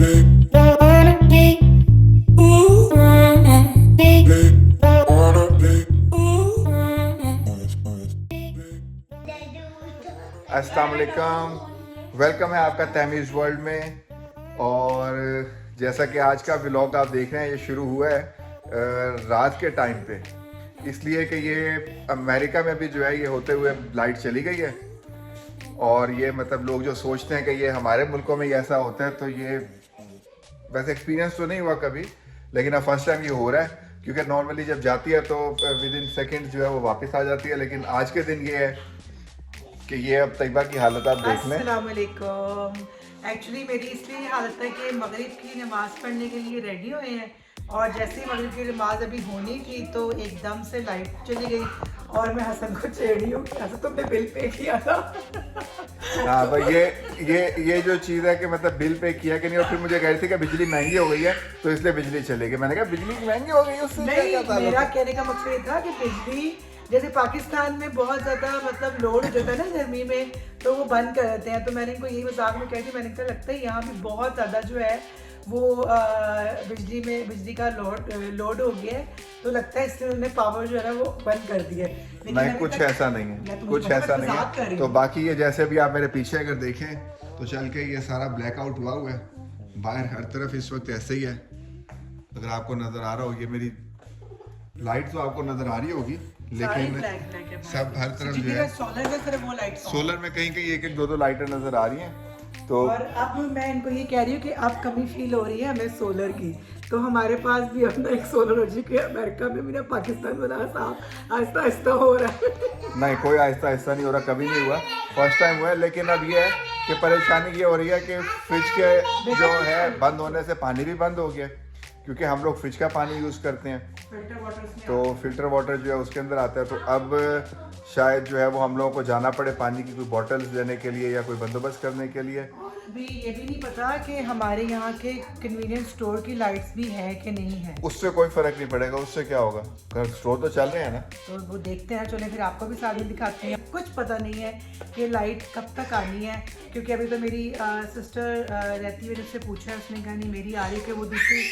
अस्सलाम वालेकुम, वेलकम है आपका तहमीज़ वर्ल्ड में। और जैसा कि आज का व्लॉग आप देख रहे हैं, ये शुरू हुआ है रात के टाइम पे, इसलिए कि ये अमेरिका में भी जो है ये होते हुए लाइट चली गई है। और ये मतलब लोग जो सोचते हैं कि ये हमारे मुल्कों में ही ऐसा होता है, तो ये वैसे एक्सपीरियंस तो नहीं हुआ कभी, लेकिन अब फर्स्ट टाइम ये हो रहा है। क्योंकि नॉर्मली जब जाती है तो विद इन सेकेंड जो है वो वापस आ जाती है, लेकिन आज के दिन ये है कि ये अब तैयबा की हालत आप देख लें। अस्सलाम वालेकुम। एक्चुअली मेरी इसलिए हालत है कि मगरिब की नमाज़ पढ़ने के लिए रेडी हुए हैं, और जैसे ही मगरिब की नमाज अभी होनी थी तो एकदम से लाइट चली गई। और मैं हसन को छेड़ रही हूँ कि हसन तुमने बिल पे किया था। हाँ भाई, ये जो चीज़ है कि मतलब बिल पे किया कि नहीं, और फिर मुझे कह रही थी कि बिजली महंगी हो गई है तो इसलिए बिजली चलेगी। मैंने कहा बिजली महंगी हो गई उससे नहीं, मेरा कहने का मकसद ये था कि बिजली जैसे पाकिस्तान में बहुत ज़्यादा मतलब लोड हो जाता है ना गर्मी में, तो वो बंद कर देते हैं। तो मैंने इनको यही मजाक में कही थी, मैंने कहा लगता है यहाँ भी बहुत ज़्यादा जो है वो बिजली का लोड हो गया है, तो लगता है इसलिए उन्होंने पावर जो है ना वो बंद कर दिया है। नहीं, कुछ ऐसा नहीं है, कुछ ऐसा नहीं है। तो बाकी ये जैसे भी आप मेरे पीछे अगर देखें तो चल के ये सारा ब्लैकआउट हुआ हुआ है, बाहर हर तरफ इस वक्त ऐसे ही है। अगर आपको नजर आ रहा हो, ये मेरी लाइट तो आपको नजर आ रही होगी, लेकिन सब हर तरफ जो है सोलर में कहीं कहीं एक एक दो लाइटें नजर आ रही हैं। तो और अब मैं इनको ये कह रही हूँ कि अब कमी फील हो रही है हमें सोलर की, तो हमारे पास भी अपना एक सोलर हो चुकी है। अमेरिका में भी ना, पाकिस्तान में ना, साहब आहिस्ता आहिस्ता हो रहा है। नहीं, कोई आहिस्ता आहिस्ता नहीं हो रहा, कभी नहीं हुआ, फर्स्ट टाइम हुआ है। लेकिन अब ये है कि परेशानी ये हो रही है कि फ्रिज के जो है बंद होने से पानी भी बंद हो गया, क्योंकि हम लोग फ्रिज का पानी यूज़ करते हैं, तो फिल्टर वाटर जो है उसके अंदर आता है। तो अब शायद जो है वो हम लोगों को जाना पड़े पानी की कोई बॉटल्स लेने के लिए या कोई बंदोबस्त करने के लिए। अभी ये भी नहीं पता कि हमारे यहाँ के कन्वीनियंस स्टोर की लाइट्स भी है कि नहीं है। उससे कोई फर्क नहीं पड़ेगा, उससे क्या होगा, स्टोर तो चल रहे हैं ना, तो वो देखते हैं। चले फिर आपको भी सारी दिखाते हैं। कुछ पता नहीं है कि लाइट कब तक आनी है, क्योंकि अभी तो मेरी सिस्टर रहती है, उससे पूछा है, उसने कहा नहीं मेरी आ रही है कि वो दूसरी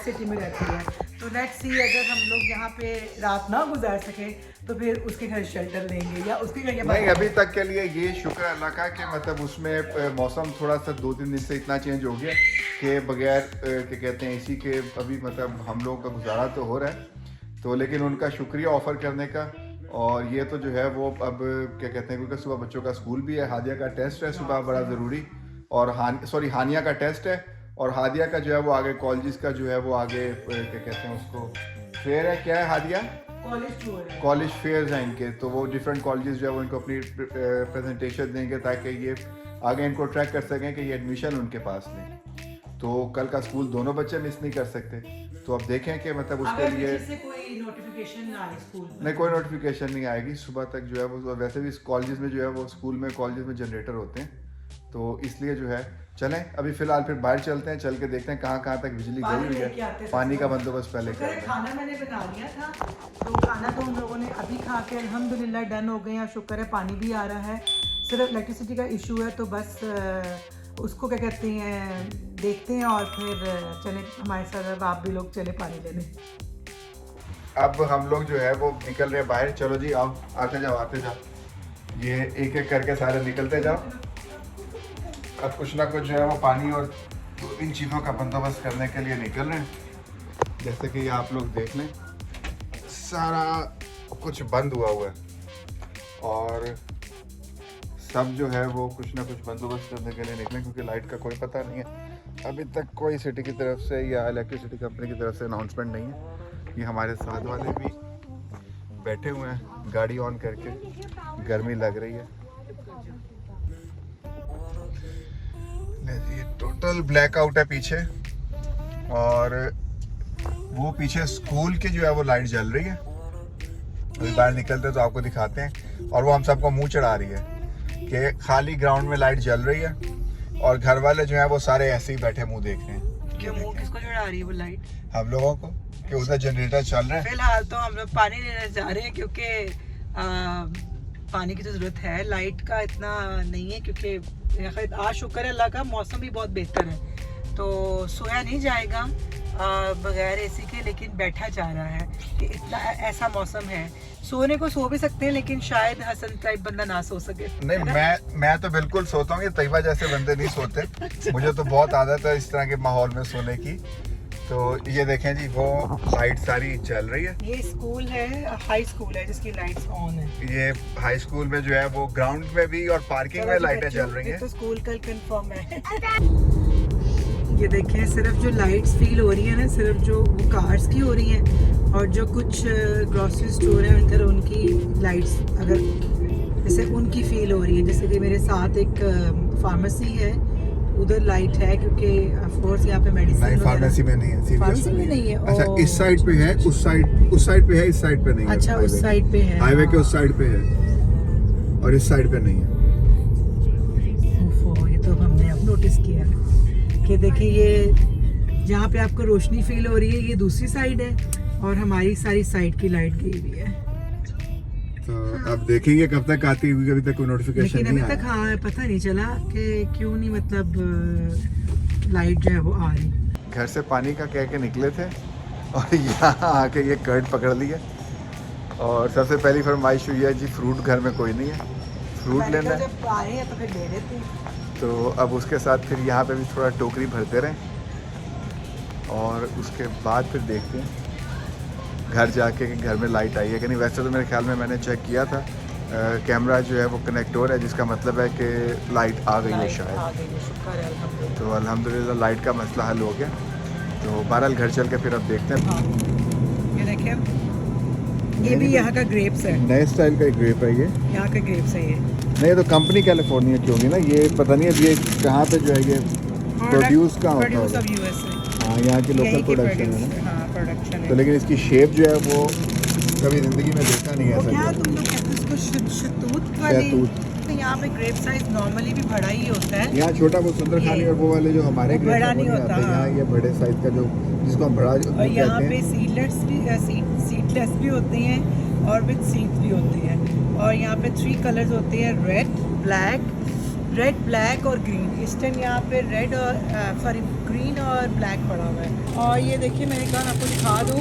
सिटी में रहती है। तो लेट्स सी, अगर हम लोग यहाँ पे रात ना गुजार सके तो फिर उसके घर शेल्टर लेंगे या उसके घर। नहीं, अभी तक के लिए ये शुक्र अल्लाह का कि मतलब उसमें मौसम थोड़ा सा 2-3 दिन से इतना चेंज हो गया कि बगैर क्या कहते हैं इसी के अभी मतलब हम लोगों का गुजारा तो हो रहा है। तो लेकिन उनका शुक्रिया ऑफ़र करने का। और ये तो जो है वो अब क्या कहते हैं, क्योंकि सुबह बच्चों का स्कूल भी है, हादिया का टेस्ट है सुबह बड़ा ज़रूरी, और हानिया का टेस्ट है, और हादिया का जो है वो आगे कॉलेज का जो है वो आगे क्या कहते हैं उसको फेयर है, क्या है हादिया, कॉलेज फेयर्स हैं इनके। तो वो डिफरेंट कॉलेजेस जो है वो इनको अपनी प्रेजेंटेशन देंगे ताकि ये आगे इनको ट्रैक कर सकें कि ये एडमिशन उनके पास लें। तो कल का स्कूल दोनों बच्चे मिस नहीं कर सकते। तो अब देखें कि मतलब उसके लिए कोई नोटिफिकेशन ना आए स्कूल में। नहीं, कोई नोटिफिकेशन नहीं आएगी सुबह तक जो है वो। वैसे भी कॉलेजेस में जो है वो स्कूल में कॉलेजेस में जनरेटर होते हैं, तो इसलिए जो है चलें अभी फ़िलहाल फिर बाहर चलते हैं, चल के देखते हैं कहाँ कहाँ तक बिजली गई हुई है, पानी का बंदोबस्त पहले करें। खाना मैंने बना लिया था, तो खाना तो उन लोगों ने अभी खा के अल्हम्दुलिल्लाह डन हो गए हैं, शुक्र है पानी भी आ रहा है। सिर्फ इलेक्ट्रिसिटी का इशू है, तो बस उसको क्या कहते हैं देखते हैं, और फिर चले हमारे साथ आप भी लोग चले पानी लेने। अब हम लोग जो है वो निकल रहे हैं बाहर। चलो जी आओ, आते जाओ आते जाओ, ये एक एक करके सारे निकलते जाओ। अब कुछ ना कुछ जो है वो पानी और 2-3 चीज़ों का बंदोबस्त करने के लिए निकल रहे हैं। जैसे कि आप लोग देख लें, सारा कुछ बंद हुआ है, और सब जो है वो कुछ ना कुछ बंदोबस्त करने के लिए निकलें, क्योंकि लाइट का कोई पता नहीं है। अभी तक कोई सिटी की तरफ से या इलेक्ट्रिसिटी कंपनी की तरफ से अनाउंसमेंट नहीं है। ये हमारे साथ वाले भी बैठे हुए हैं गाड़ी ऑन करके, गर्मी लग रही है। ये टोटल ब्लैकआउट है पीछे, और वो पीछे स्कूल की जो है वो लाइट जल रही है। अभी बाहर निकलते हैं तो आपको दिखाते हैं, और वो हम सबको मुंह चढ़ा रही है कि खाली ग्राउंड में लाइट जल रही है, और घर वाले जो है वो सारे ऐसे ही बैठे मुंह देख रहे हैं। किसको चढ़ा रही है वो लाइट? हम लोगों को, कि उधर जनरेटर चल रहे हैं। फिलहाल तो हम लोग पानी लेने जा रहे हैं, क्योंकि पानी की तो ज़रूरत है, लाइट का इतना नहीं है, क्योंकि आज शुक्र है अल्लाह का मौसम भी बहुत बेहतर है, तो सोया नहीं जाएगा बगैर एसी के, लेकिन बैठा जा रहा है कि इतना ऐसा मौसम है। सोने को सो भी सकते हैं, लेकिन शायद हसन टाइप बंदा ना सो सके। नहीं, मैं तो बिल्कुल सोता हूँ, ये तैयबा जैसे बंदे नहीं सोते। मुझे तो बहुत आदत है इस तरह के माहौल में सोने की। तो ये देखें जी, वो लाइट सारी चल रही है। ये स्कूल है, हाई स्कूल है जिसकी लाइट्स ऑन है। ये हाई स्कूल में जो है वो ग्राउंड में भी और पार्किंग में लाइटें जल रही हैं। तो स्कूल कल कंफर्म है। ये देखें, सिर्फ जो लाइट्स फील हो रही है ना, सिर्फ जो वो कार्स की हो रही हैं, और जो कुछ ग्रोसरी स्टोर है उनकर उनकी लाइट्स अगर जैसे उनकी फील हो रही है। जैसे कि मेरे साथ एक फार्मेसी है, उधर लाइट है क्योंकि ऑफ कोर्स यहाँ पे मेडिसिन नहीं, फार्मेसी में नहीं है, फार्मेसी में नहीं है। अच्छा, इस साइड पे है, उस साइड पे है, इस साइड पे नहीं है। अच्छा, उस साइड पे है, हाईवे के उस साइड पे है और इस साइड पे नहीं है। ओफो, ये तो हमने अब नोटिस किया कि देखिए, ये जहाँ पे आपको रोशनी फील हो रही है ये दूसरी साइड है और हमारी सारी साइड की लाइट गई हुई है। तो अब देखेंगे कब तक आती है, अभी तक कोई नोटिफिकेशन लेकिन नहीं अभी तक आया। हाँ पता नहीं चला कि क्यों नहीं, मतलब लाइट जो है वो आ रही। घर से पानी का कह के निकले थे और यहाँ आके ये कर्ड पकड़ लिया। और सबसे पहली फरमाइश हुई है जी, फ्रूट घर में कोई नहीं है, फ्रूट लेना है। जब आए हैं तो फिर ले लेते हैं। तो अब उसके साथ फिर यहाँ पे भी थोड़ा टोकरी भरते रहें और उसके बाद फिर देखते हैं घर जाके कि घर में लाइट आई है कि नहीं। वैसे तो मेरे ख्याल में मैंने चेक किया था, कैमरा जो है वो कनेक्ट हो रहा है, जिसका मतलब है कि लाइट आ गई है शायद। तो अल्हम्दुलिल्लाह लाइट का मसला हल हो गया। तो बहरहाल घर चल के फिर अब देखते हैं। ये देखिए, ये भी यहाँ का ग्रेप्स है, नए स्टाइल का एक ग्रेप है ये। यहाँ का ग्रेप्स है ये। नहीं, तो कंपनी कैलिफोर्निया की होगी ना, ये पता नहीं है ये कहाँ पे जो है ये प्रोड्यूस कहाँ होता प्रोड्यूस है। Of USA. हाँ, यहाँ की लोकल प्रोडक्शन है ना। हाँ, प्रोडक्शन है। तो लेकिन इसकी शेप जो है वो कभी ज़िंदगी में देखा नहीं है वो ऐसा। क्या तुम लोग कहते हो उसको, शतूत वाली? तो यहाँ पे ग्रेप साइज नॉर्मली भी बड़ा ही होता है। यहाँ छोटा वो सुंदर खानी और वो वाले जो हमारे वो ग्रेप बड़ा हैं, वो नहीं होता, आते। यहाँ हाँ। ये बड़े साइज का जो जिसको हम बड़ा और कहते यहाँ पे हैं। सीडलेस भी होते हैं और विद सीड्स भी होते हैं। और यहाँ पे 3 कलर्स होते हैं, रेड ब्लैक और ग्रीन। इस टाइम यहाँ पे रेड और ग्रीन और ब्लैक पड़ा हुआ है। और ये देखिए, मैंने कहा आपको दिखा दूँ,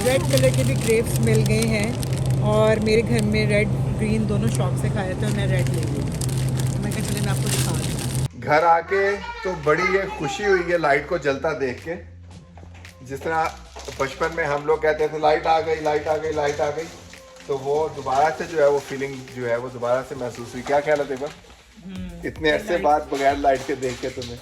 रेड कलर के भी ग्रेप्स मिल गए हैं और मेरे घर में रेड ग्रीन दोनों शॉप से खाए थे और मैं रेड ले ली। मैं कहा चलिए मैं आपको दिखा दूँ। घर आके तो बड़ी ये खुशी हुई है लाइट को जलता देख के। जिस तरह बचपन में हम लोग कहते थे लाइट आ गई, लाइट आ गई, लाइट आ गई, तो वो दोबारा से जो है वो फीलिंग जो है वो दोबारा से महसूस हुई। क्या ख्याल है तेरा? इतने अरसे बाद बगैर लाइट के देख के तुम्हें,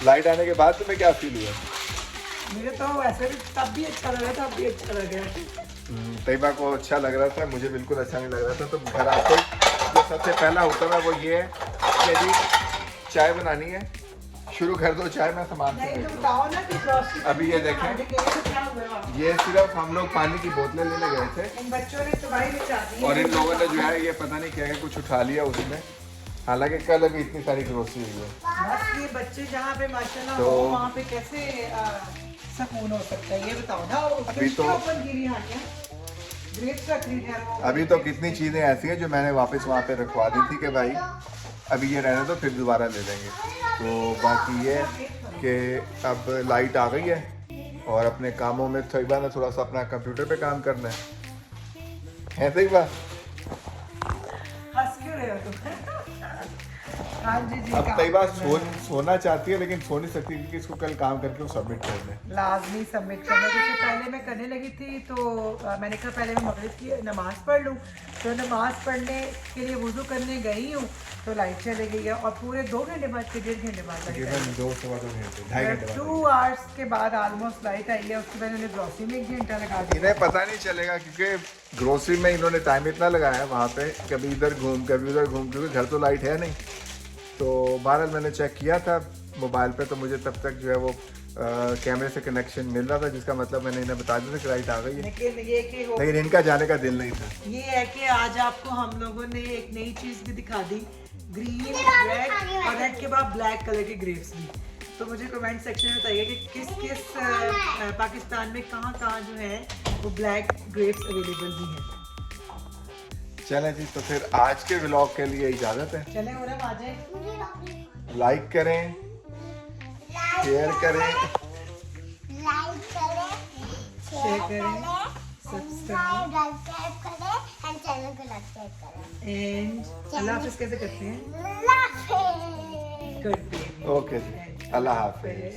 लाइट आने के बाद तुम्हें क्या फील हुआ? मुझे तो वैसे भी तब भी अच्छा लगा था, अब भी अच्छा लग रहा है। तैयबा को अच्छा लग रहा था, मुझे बिल्कुल अच्छा नहीं लग रहा था। तो घर आते जो सबसे पहला हुक्म है वो ये है कि जी चाय बनानी है, शुरू कर दो चाय। मैं सामान से देख लूं। अभी ये देखें, ये सिर्फ हम लोग पानी की बोतलें लेने गए थे, इन बच्चों ने तबाही मचा दी और इन लोगों ने जो है ये पता नहीं क्या है कुछ उठा लिया उसमें। हालांकि कल अभी इतनी सारी ग्रोसरी हुई है। बस ये बच्चे जहाँ पे माशाल्लाह तो- हो, वहाँ पे कैसे सुकून हो सकता है, ये बताओ ना। अभी तो- ग्रेप्स रख ली है। अभी तो कितनी चीज़ें ऐसी हैं जो मैंने वापस वहाँ पे रखवा दी थी कि भाई अभी ये रहने दो, फिर दोबारा ले लेंगे। तो बाकी ये कि अब लाइट आ गई है और अपने कामों में तैयबा ने थोड़ा सा अपना कंप्यूटर पे काम करना है तैयबा? हंस क्यों रहे हो तुम? हाँ जी जी। अब काम तैयबा करना है। सोना चाहती है लेकिन सो नहीं सकती क्योंकि इसको कल काम करके वो सबमिट करना है। लाजमी सबमिट करना। जैसे पहले मैं करने लगी थी तो मैंने कहा पहले मैं मगरिब की नमाज़ पढ़ लूँ। तो नमाज़ पढ़ने के लिए वुज़ू करने गई हूँ तो लाइट चली गई है और पूरे 2 घंटे बाद के 1.5 घंटे बाद लाइट आई। 2 सवा 2 घंटे, 2.5 घंटे बाद 2 आवर्स के बाद ऑलमोस्ट लाइट आई है। उसके बाद मैंने ग्रोसरी में 1 घंटा लगा दिया। इन्हें पता नहीं चलेगा क्योंकि ग्रोसरी में इन्होंने टाइम इतना लगाया है वहाँ पे, कभी इधर घूम कभी उधर घूम, क्योंकि घर तो लाइट है नहीं। तो बहरहाल मैंने चेक किया था मोबाइल पे, तो मुझे तब तक जो है वो कैमरे से कनेक्शन मिल रहा था, जिसका मतलब मैंने इन्हें बता दिया था कि लाइट आ गई है। लेकिन ये कि हो लेकिन इनका जाने का दिल नहीं था। ये है कि आज आपको हम लोगों ने एक नई चीज़ भी दिखा दी, ग्रीन रेड और रेड के बाद ब्लैक कलर के ग्रेप्स भी। तो मुझे कमेंट सेक्शन में बताइए कि किस किस पाकिस्तान में कहाँ कहाँ जो है वो ब्लैक ग्रेप्स अवेलेबल भी हैं। चलें जी, तो फिर आज के व्लॉग के लिए इजाज़त है। चले हो रहा आ जाए। लाइक करें, शेयर करें, लाइक करें, शेयर करें, सब्सक्राइब करें एंड चैनल को सब्सक्राइब करें। एंड अल्लाह हाफिज कैसे करते हैं? अल्लाह हाफिज़। Good day. ओके जी, अल्लाह हाफिज।